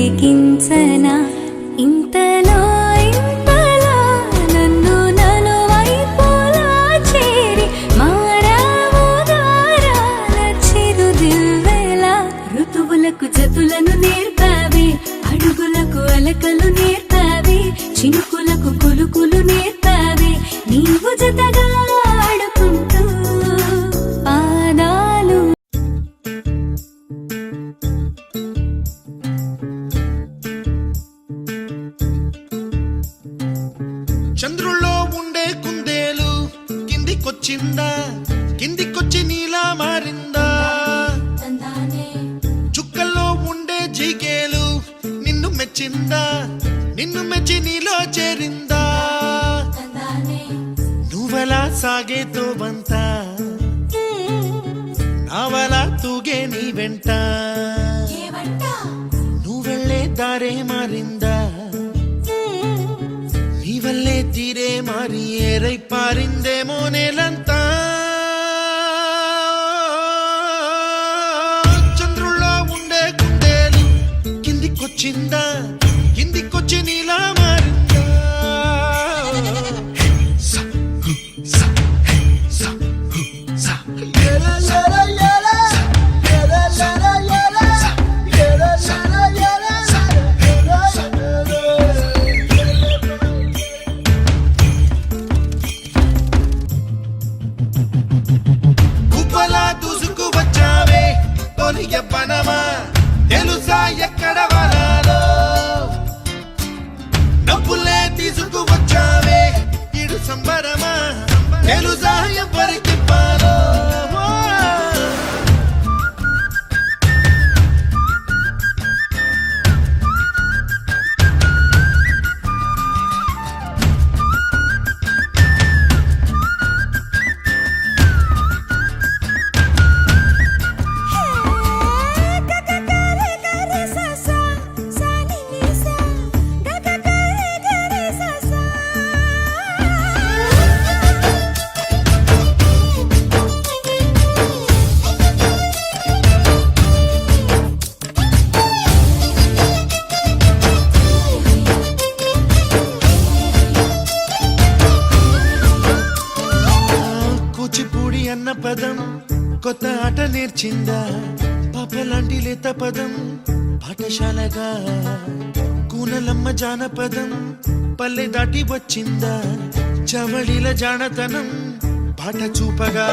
బ్రతికించనా ఇంతలో ఇంతలా నన్ను నలువైపులా చేరి మారావు దారాల చిరుదివ్వెలా ఋతువులకు జతులను నేర్పావే అడుగులకు అలకలు నేర్పావే చినుకులకు కులుకులు నేర్పావే నీవు జతగా ఆడుకుంటూ పాదాలు చంద్రుల్లో ఉండే కుందేలు కిందికొచ్చిందా కిందికొచ్చి నీలా మారిందా చుక్కల్లో ఉండే జిగేలు నిన్ను మెచ్చిందా నిన్ను మెచ్చి నీలో చేరిందా నువ్వలా సాగే తోవంత నావలా తూగే నీ వెంట నువ్వెళ్ళే దారే మారిందా నీవల్లే తీరే మారి ఏరై పారిందేమో నేలంతా చంద్రుల్లో ఉండే కుందేలు కిందికొచ్చిందా కిందికొచ్చి నీలా మారిందా గుబ్బలా దూసుకు వచ్చావే తొలిగ పనమా తెలుసా ఎక్కడ వరాలో డబ్బులే తీసుకు వచ్చావే ఇడు సంబరమా తెలుసా ఎవరికి పాలో కూచిపూడి అన్న పదం కొత్త ఆట నేర్చిందా పాపలాంటి లేత పదం పాఠశాలగా కూనలమ్మ జానపదం పల్లె దాటి వచ్చిందా చవళిల జానతనం పాట చూపగా